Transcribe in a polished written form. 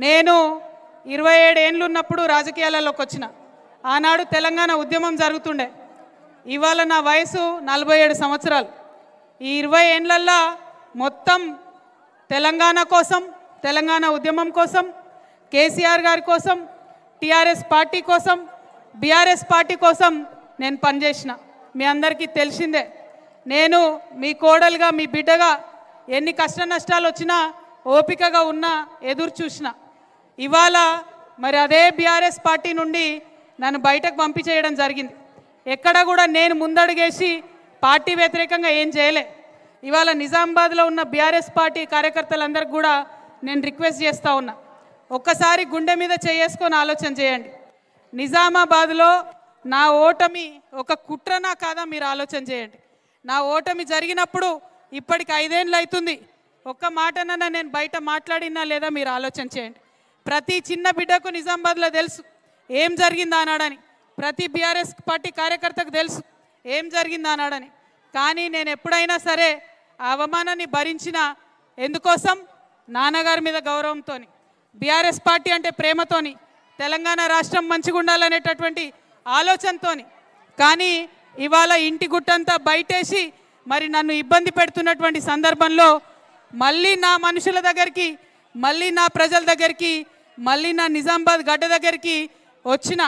నేను 27 ఏళ్ళు ఉన్నప్పుడు రాజకీయాలలోకి వచ్చిన. ఆనాడు తెలంగాణ ఉద్యమం జరుగుతుండే. ఇవాళ నా వయసు 47 సంవత్సరాలు. ఈ 20 ఏళ్లల్లో మొత్తం తెలంగాణ కోసం, తెలంగాణ ఉద్యమం కోసం, కేసీఆర్ గారి కోసం, టీఆర్ఎస్ పార్టీ కోసం, బీఆర్ఎస్ పార్టీ కోసం నేను పనిచేసిన. మీ అందరికీ తెలిసిందే. నేను మీ కోడలుగా, మీ బిడ్డగా ఎన్ని కష్ట నష్టాలు వచ్చినా ఓపికగా ఉన్నా, ఎదురు చూసిన. ఇవాళ మరి అదే బీఆర్ఎస్ పార్టీ నుండి నన్ను బయటకు పంపించేయడం జరిగింది. ఎక్కడ కూడా నేను ముందడుగేసి పార్టీ వ్యతిరేకంగా ఏం చేయలే. ఇవాళ నిజామాబాద్లో ఉన్న బీఆర్ఎస్ పార్టీ కార్యకర్తలందరికీ కూడా నేను రిక్వెస్ట్ చేస్తూ ఉన్నా, ఒక్కసారి గుండె మీద చేసుకొని ఆలోచన చేయండి. నిజామాబాద్లో నా ఓటమి ఒక కుట్రనా కాదా మీరు ఆలోచన చేయండి. నా ఓటమి జరిగినప్పుడు ఇప్పటికి 5 ఏళ్ళు అవుతుంది. ఒక్క మాటనన్నా నేను బయట మాట్లాడినా లేదా మీరు ఆలోచన చేయండి. ప్రతి చిన్న బిడ్డకు నిజామాబాద్లో తెలుసు ఏం జరిగిందా అన్నాడని. ప్రతి బీఆర్ఎస్ పార్టీ కార్యకర్తకు తెలుసు ఏం జరిగిందా అన్నాడని. కానీ నేను ఎప్పుడైనా సరే ఆ అవమానాన్ని భరించిన ఎందుకోసం? నాన్నగారి మీద గౌరవంతో, బీఆర్ఎస్ పార్టీ అంటే ప్రేమతోని, తెలంగాణ రాష్ట్రం మంచిగా ఉండాలనేటటువంటి ఆలోచనతో. కానీ ఇవాళ ఇంటి గుట్టంతా బయటేసి మరి నన్ను ఇబ్బంది పెడుతున్నటువంటి సందర్భంలో మళ్ళీ నా మనుషుల దగ్గరికి, మళ్ళీ నా ప్రజల దగ్గరికి, మళ్ళీ నా నిజామాబాద్ గడ్డ దగ్గరికి వచ్చిన.